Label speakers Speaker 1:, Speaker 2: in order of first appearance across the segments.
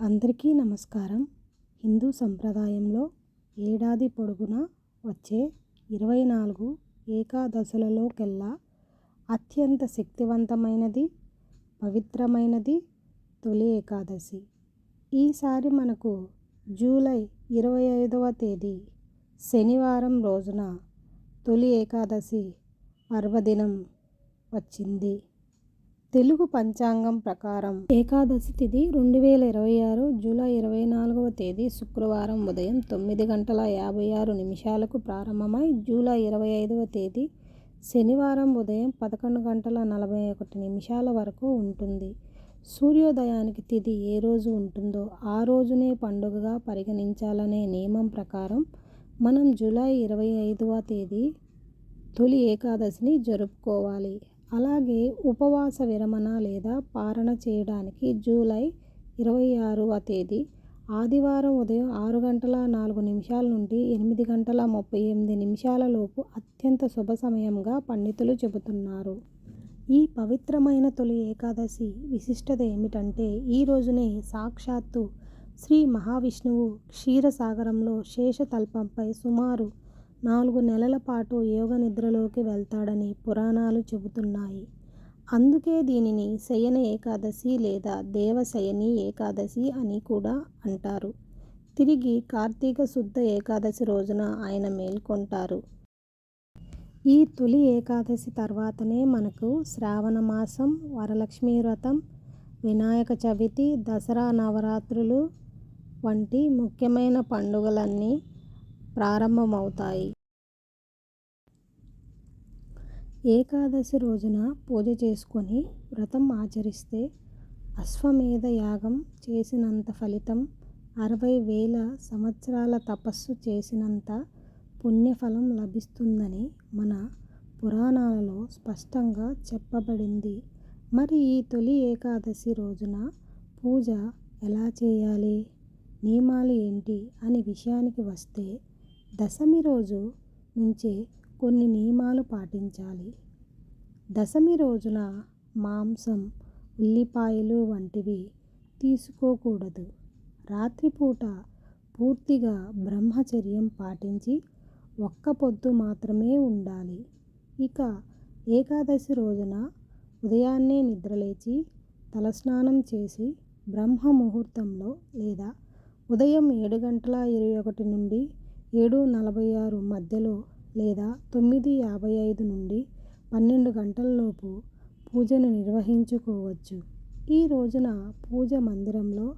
Speaker 1: అందరికీ నమస్కారం. హిందూ సంప్రదాయంలో ఏడాది పొడుగునా వచ్చే 24 ఏకాదశులలోకెల్లా అత్యంత శక్తివంతమైనది, పవిత్రమైనది తొలి ఏకాదశి. ఈసారి మనకు జూలై 25వ తేదీ శనివారం రోజున తొలి ఏకాదశి పర్వదినం వచ్చింది. తెలుగు పంచాంగం ప్రకారం ఏకాదశి తిథి 2026 జూలై 24వ తేదీ శుక్రవారం ఉదయం 9:56 ప్రారంభమై జూలై 25వ తేదీ శనివారం ఉదయం 11:41 వరకు ఉంటుంది. సూర్యోదయానికి తిథి ఏ రోజు ఉంటుందో ఆ రోజునే పండుగగా పరిగణించాలనే నియమం ప్రకారం మనం జూలై 25వ తేదీ తొలి ఏకాదశిని జరుపుకోవాలి. అలాగే ఉపవాస విరమణ లేదా పారణ చేయడానికి జూలై 26వ తేదీ ఆదివారం ఉదయం 6:04 నుండి 8:38 లోపు అత్యంత శుభ సమయంగా పండితులు చెబుతున్నారు. ఈ పవిత్రమైన తొలి ఏకాదశి విశిష్టత ఏమిటంటే ఈ రోజునే సాక్షాత్తు శ్రీ మహావిష్ణువు క్షీరసాగరంలో శేషతల్పంపై సుమారు 4 నెలల పాటు యోగ నిద్రలోకి వెళ్తాడని పురాణాలు చెబుతున్నాయి. అందుకే దీనిని శయన ఏకాదశి లేదా దేవశయని ఏకాదశి అని కూడా అంటారు. తిరిగి కార్తీక శుద్ధ ఏకాదశి రోజున ఆయన మేల్కొంటారు. ఈ తొలి ఏకాదశి తర్వాతనే మనకు శ్రావణ మాసం, వరలక్ష్మి వ్రతం, వినాయక చవితి, దసరా, నవరాత్రులు వంటి ముఖ్యమైన పండుగలన్నీ ప్రారంభమవుతాయి. ఏకాదశి రోజున పూజ చేసుకొని వ్రతం ఆచరిస్తే అశ్వమేధ యాగం చేసినంత ఫలితం, 60,000 సంవత్సరాల తపస్సు చేసినంత పుణ్యఫలం లభిస్తుందని మన పురాణాలలో స్పష్టంగా చెప్పబడింది. మరి ఈ తొలి ఏకాదశి రోజున పూజ ఎలా చేయాలి, నియమాలు ఏంటి అనే విషయానికి వస్తే దశమి రోజు నుంచే కొన్ని నియమాలు పాటించాలి. దశమి రోజున మాంసం, ఉల్లిపాయలు వంటివి తీసుకోకూడదు. రాత్రిపూట పూర్తిగా బ్రహ్మచర్యం పాటించి ఒక్క పొద్దు మాత్రమే ఉండాలి. ఇక ఏకాదశి రోజున ఉదయాన్నే నిద్రలేచి తలస్నానం చేసి బ్రహ్మ ముహూర్తంలో లేదా ఉదయం 7:21 నుండి 7:46 మధ్యలో లేదా 9:55 నుండి 12 గంటలలోపు పూజను నిర్వహించుకోవచ్చు. ఈ రోజున పూజ మందిరంలో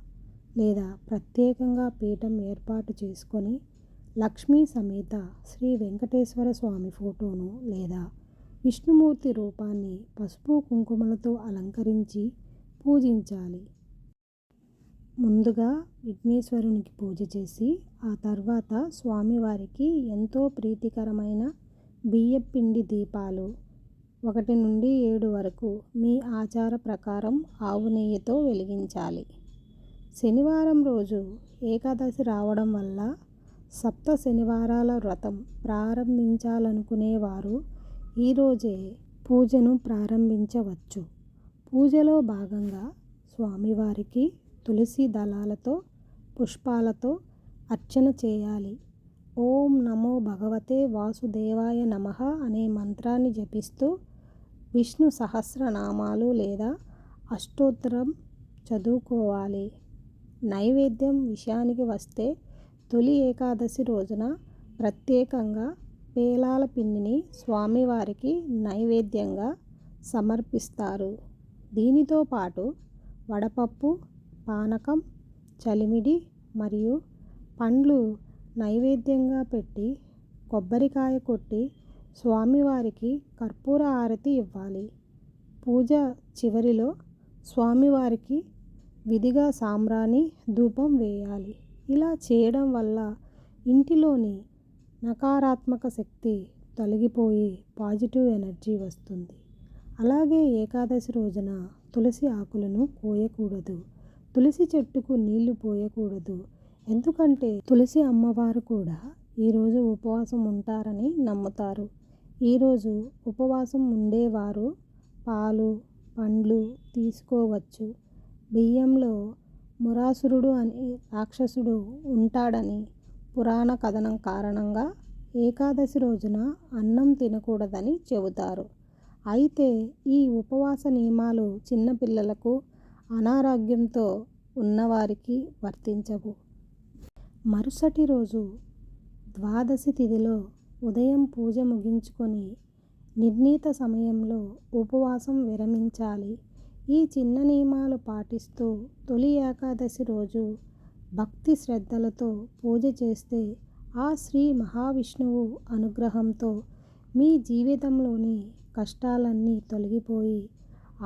Speaker 1: లేదా ప్రత్యేకంగా పీఠం ఏర్పాటు చేసుకొని లక్ష్మీ సమేత శ్రీ వెంకటేశ్వర స్వామి ఫోటోను లేదా విష్ణుమూర్తి రూపాన్ని పసుపు కుంకుమలతో అలంకరించి పూజించాలి. ముందుగా విఘ్నేశ్వరునికి పూజ చేసి ఆ తర్వాత స్వామివారికి ఎంతో ప్రీతికరమైన బియ్యపిండి దీపాలు 1 నుండి 7 వరకు మీ ఆచార ప్రకారం ఆవు నెయ్యితో వెలిగించాలి. శనివారం రోజు ఏకాదశి రావడం వల్ల సప్త శనివారాల వ్రతం ప్రారంభించాలనుకునేవారు ఈరోజే పూజను ప్రారంభించవచ్చు. పూజలో భాగంగా స్వామివారికి తులసి దళాలతో, పుష్పాలతో అర్చన చేయాలి. ఓం నమో భగవతే వాసుదేవాయ నమః అనే మంత్రాన్ని జపిస్తూ విష్ణు సహస్రనామాలు లేదా అష్టోత్తరం చదువుకోవాలి. నైవేద్యం విషయానికి వస్తే తొలి ఏకాదశి రోజున ప్రత్యేకంగా పేలాల పిండిని స్వామివారికి నైవేద్యంగా సమర్పిస్తారు. దీనితో పాటు వడపప్పు, పానకం, చలిమిడి మరియు పండ్లు నైవేద్యంగా పెట్టి కొబ్బరికాయ కొట్టి స్వామివారికి కర్పూర హారతి ఇవ్వాలి. పూజ చివరిలో స్వామివారికి విధిగా సాంబ్రాణి ధూపం వేయాలి. ఇలా చేయడం వల్ల ఇంటిలోని నకారాత్మక శక్తి తొలగిపోయి పాజిటివ్ ఎనర్జీ వస్తుంది. అలాగే ఏకాదశి రోజున తులసి ఆకులను కోయకూడదు. తులసి చెట్టుకు నీళ్లు పోయకూడదు. ఎందుకంటే తులసి అమ్మవారు కూడా ఈరోజు ఉపవాసం ఉంటారని నమ్ముతారు. ఈరోజు ఉపవాసం ఉండేవారు పాలు, పండ్లు తీసుకోవచ్చు. బియ్యంలో మురాసురుడు అనే రాక్షసుడు ఉంటాడని పురాణ కథనం కారణంగా ఏకాదశి రోజున అన్నం తినకూడదని చెబుతారు. అయితే ఈ ఉపవాస నియమాలు చిన్నపిల్లలకు, అనారోగ్యంతో ఉన్నవారికి వర్తించవు. మరుసటి రోజు ద్వాదశి తిథిలో ఉదయం పూజ ముగించుకొని నిర్ణీత సమయంలో ఉపవాసం విరమించాలి. ఈ చిన్న నియమాలు పాటిస్తూ తొలి ఏకాదశి రోజు భక్తి శ్రద్ధలతో పూజ చేస్తే ఆ శ్రీ మహావిష్ణువు అనుగ్రహంతో మీ జీవితంలోని కష్టాలన్నీ తొలగిపోయి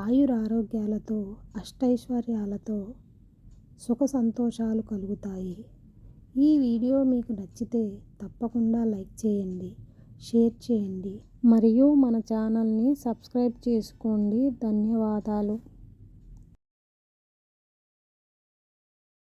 Speaker 1: ఆయురారోగ్యాలతో, అష్టైశ్వర్యాలతో సుఖ సంతోషాలు కలుగుతాయి. ఈ వీడియో మీకు నచ్చితే తప్పకుండా లైక్ చేయండి, షేర్ చేయండి మరియు మన ఛానల్ని సబ్స్క్రైబ్ చేసుకోండి. ధన్యవాదాలు.